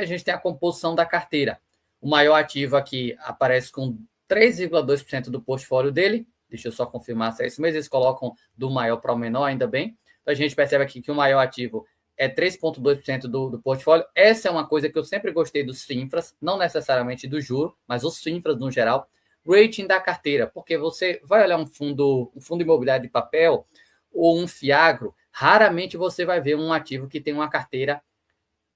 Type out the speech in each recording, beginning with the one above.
a gente tem a composição da carteira. O maior ativo aqui aparece com 3,2% do portfólio dele. Deixa eu só confirmar se é isso mesmo. Eles colocam do maior para o menor, ainda bem. Então, a gente percebe aqui que o maior ativo é 3,2% do portfólio. Essa é uma coisa que eu sempre gostei dos FINFRAs, não necessariamente do juro, mas os FINFRAs no geral. Rating da carteira, porque você vai olhar um fundo imobiliário de papel ou um FIAGRO, raramente você vai ver um ativo que tem uma carteira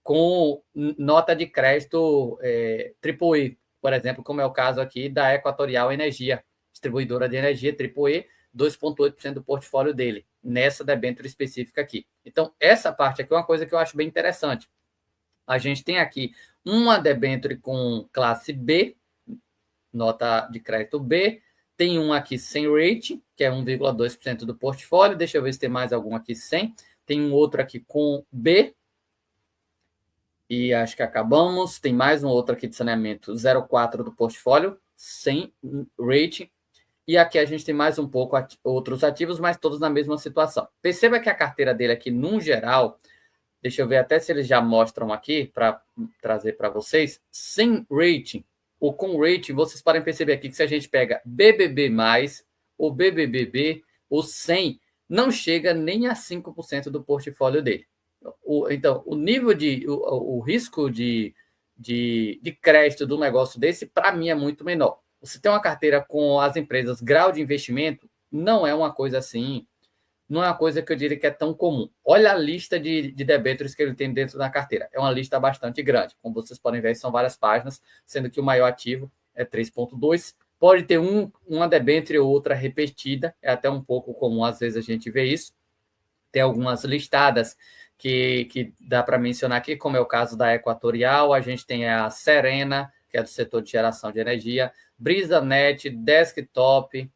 com nota de crédito AAA, por exemplo, como é o caso aqui da Equatorial Energia, distribuidora de energia AAA, 2,8% do portfólio dele, nessa debênture específica aqui. Então, essa parte aqui é uma coisa que eu acho bem interessante. A gente tem aqui uma debênture com classe B, nota de crédito B, tem um aqui sem rating, que é 1,2% do portfólio, deixa eu ver se tem mais algum aqui sem, tem um outro aqui com B, e acho que acabamos, tem mais um outro aqui de saneamento, 0,4% do portfólio, sem rating, e aqui a gente tem mais um pouco outros ativos, mas todos na mesma situação. Perceba que a carteira dele aqui, no geral, deixa eu ver até se eles já mostram aqui, para trazer para vocês, sem rating, ou com rating, vocês podem perceber aqui que se a gente pega BBB+, ou BBBB, ou 100, não chega nem a 5% do portfólio dele. Então, o nível o risco de crédito do negócio desse, para mim, é muito menor. Você tem uma carteira com as empresas, grau de investimento, não é uma coisa assim, não é uma coisa que eu diria que é tão comum. Olha a lista de debêntures que ele tem dentro da carteira. É uma lista bastante grande. Como vocês podem ver, são várias páginas, sendo que o maior ativo é 3,2. Pode ter uma debênture ou outra repetida, é até um pouco comum, às vezes a gente vê isso. Tem algumas listadas que dá para mencionar aqui, como é o caso da Equatorial, a gente tem a Serena, que é do setor de geração de energia, BrisaNet, Desktop,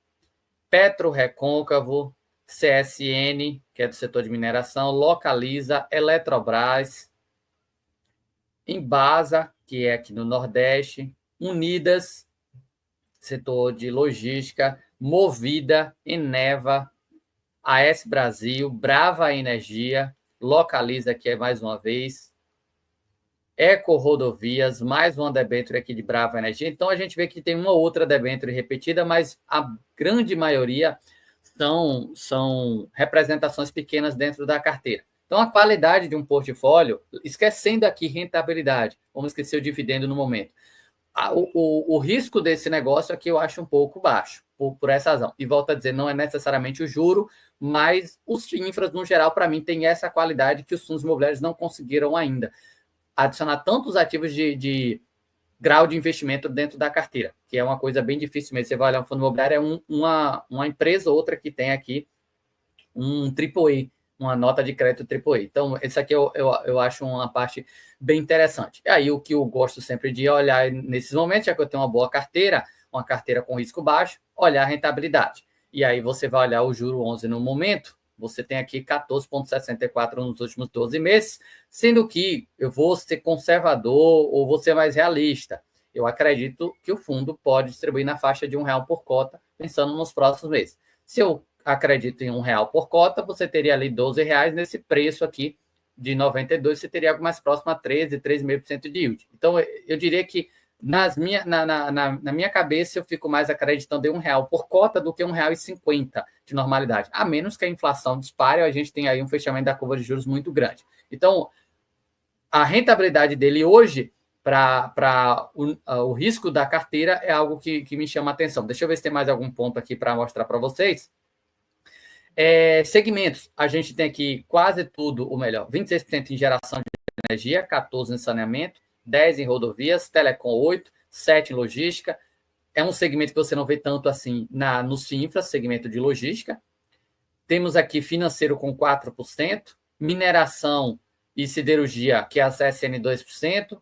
Petro Recôncavo, CSN, que é do setor de mineração, Localiza, Eletrobras, Embasa, que é aqui no Nordeste, Unidas, setor de logística, Movida, Eneva, AS Brasil, Brava Energia, Localiza, que é mais uma vez, Eco Rodovias, mais uma debênture aqui de Brava Energia. Então, a gente vê que tem uma outra debênture repetida, mas a grande maioria são representações pequenas dentro da carteira. Então, a qualidade de um portfólio, esquecendo aqui rentabilidade, vamos esquecer o dividendo no momento, o risco desse negócio aqui eu acho um pouco baixo, por essa razão. E volto a dizer, não é necessariamente o juro, mas os infras, no geral, para mim, tem essa qualidade que os fundos imobiliários não conseguiram ainda. Adicionar tantos ativos de grau de investimento dentro da carteira, que é uma coisa bem difícil mesmo. Você vai olhar um fundo imobiliário, é uma empresa ou outra que tem aqui um AAA, uma nota de crédito AAA. Então, esse aqui eu acho uma parte bem interessante. E aí, o que eu gosto sempre de olhar nesses momentos, já que eu tenho uma boa carteira, uma carteira com risco baixo, olhar a rentabilidade. E aí, você vai olhar o juro 11 no momento, você tem aqui 14,64 nos últimos 12 meses, sendo que eu vou ser conservador ou vou ser mais realista. Eu acredito que o fundo pode distribuir na faixa de R$1 por cota, pensando nos próximos meses. Se eu acredito em R$1 por cota, você teria ali R$12 nesse preço aqui de 92, você teria algo mais próximo a 13, 13,5% de yield. Então, eu diria que na minha cabeça, eu fico mais acreditando em R$1 por cota do que R$1,50 de normalidade. A menos que a inflação dispare, a gente tem aí um fechamento da curva de juros muito grande. Então, a rentabilidade dele hoje, para o risco da carteira, é algo que me chama a atenção. Deixa eu ver se tem mais algum ponto aqui para mostrar para vocês. Segmentos, a gente tem aqui quase tudo, ou melhor, 26% em geração de energia, 14% em saneamento, 10% em rodovias, telecom 8%, 7% em logística. É um segmento que você não vê tanto assim no Sinfra, segmento de logística. Temos aqui financeiro com 4%, mineração e siderurgia, que é a CSN 2%,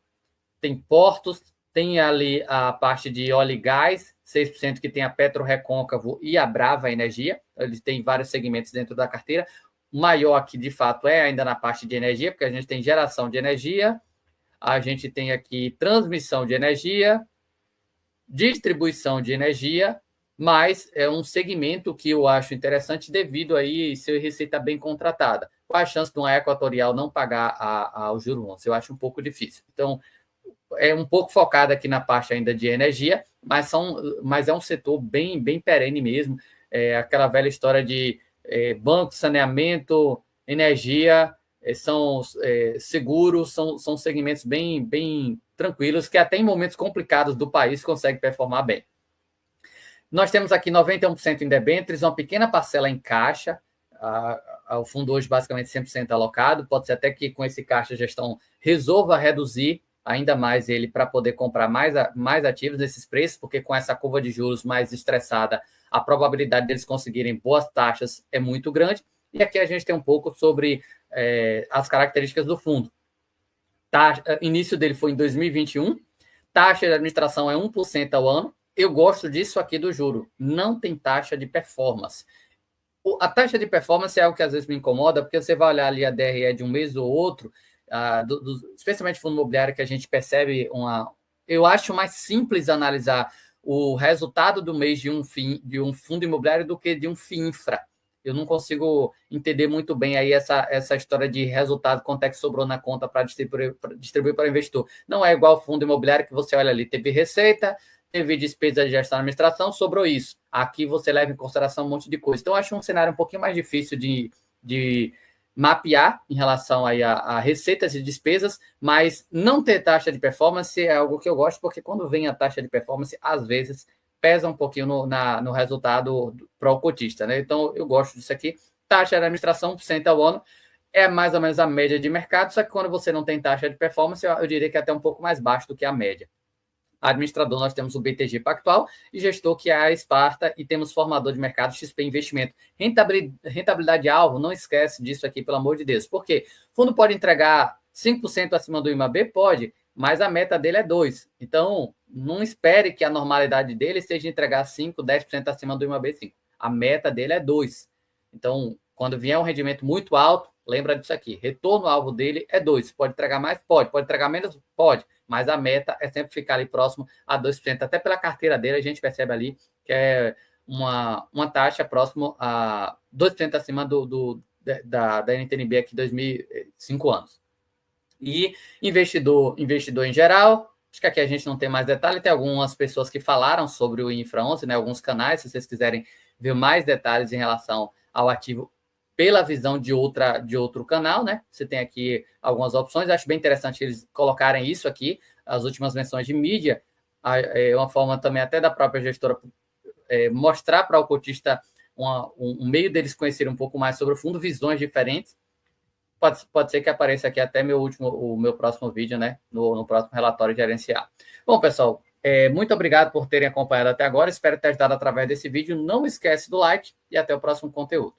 tem portos, tem ali a parte de óleo e gás, 6%, que tem a Petro Recôncavo e a Brava Energia. Eles têm vários segmentos dentro da carteira. O maior aqui, de fato, é ainda na parte de energia, porque a gente tem geração de energia, a gente tem aqui transmissão de energia, distribuição de energia, mas é um segmento que eu acho interessante devido aí ser receita bem contratada. qual a chance de uma Equatorial não pagar o juro 11? Eu acho um pouco difícil. Então, é um pouco focado aqui na parte ainda de energia, mas é um setor bem, bem perene mesmo. É aquela velha história de banco, saneamento, energia, são seguros, são segmentos bem, bem tranquilos, que até em momentos complicados do país conseguem performar bem. Nós temos aqui 91% em debêntures, uma pequena parcela em caixa, o fundo hoje basicamente 100% alocado, pode ser até que com esse caixa a gestão resolva reduzir ainda mais ele para poder comprar mais ativos nesses preços, porque com essa curva de juros mais estressada, a probabilidade deles conseguirem boas taxas é muito grande. E aqui a gente tem um pouco sobre as características do fundo. Início dele foi em 2021, taxa de administração é 1% ao ano. Eu gosto disso aqui do juro, não tem taxa de performance. A taxa de performance é algo que às vezes me incomoda, porque você vai olhar ali a DRE de um mês ou outro, especialmente fundo imobiliário, que a gente percebe eu acho mais simples analisar o resultado do mês de um fundo imobiliário do que de um FIINFRA. Eu não consigo entender muito bem aí essa história de resultado, quanto é que sobrou na conta para distribuir para o investidor. Não é igual fundo imobiliário que você olha ali, teve receita, teve despesa de gestão e administração, sobrou isso. Aqui você leva em consideração um monte de coisa. Então, eu acho um cenário um pouquinho mais difícil de mapear em relação aí a receitas e despesas, mas não ter taxa de performance é algo que eu gosto, porque quando vem a taxa de performance, às vezes pesa um pouquinho no resultado para o cotista, né? Então, eu gosto disso aqui. Taxa de administração, 1% ao ano, é mais ou menos a média de mercado, só que quando você não tem taxa de performance, eu diria que é até um pouco mais baixo do que a média. Administrador, nós temos o BTG Pactual, e gestor, que é a Esparta, e temos formador de mercado, XP Investimento. Rentabilidade alvo, não esquece disso aqui, pelo amor de Deus. Por quê? O fundo pode entregar 5% acima do IMAB? Pode, mas a meta dele é 2%. Então, não espere que a normalidade dele seja entregar 5%, 10% acima do IMAB 5%. A meta dele é 2%. Então, quando vier um rendimento muito alto, lembra disso aqui, retorno-alvo dele é 2%. Pode entregar mais? Pode. Pode entregar menos? Pode. Mas a meta é sempre ficar ali próximo a 2%. Até pela carteira dele, a gente percebe ali que é uma taxa próximo a 2% acima da NTNB aqui, 5 anos. E investidor em geral, acho que aqui a gente não tem mais detalhe, tem algumas pessoas que falaram sobre o Infra 11, né, alguns canais, se vocês quiserem ver mais detalhes em relação ao ativo pela visão de outro canal, né? Você tem aqui algumas opções, acho bem interessante eles colocarem isso aqui, as últimas menções de mídia, é uma forma também até da própria gestora mostrar para o cotista um meio deles conhecerem um pouco mais sobre o fundo, visões diferentes. Pode ser que apareça aqui até o meu próximo vídeo, né? No próximo relatório gerencial. Bom, pessoal, muito obrigado por terem acompanhado até agora. Espero ter ajudado através desse vídeo. Não esquece do like e até o próximo conteúdo.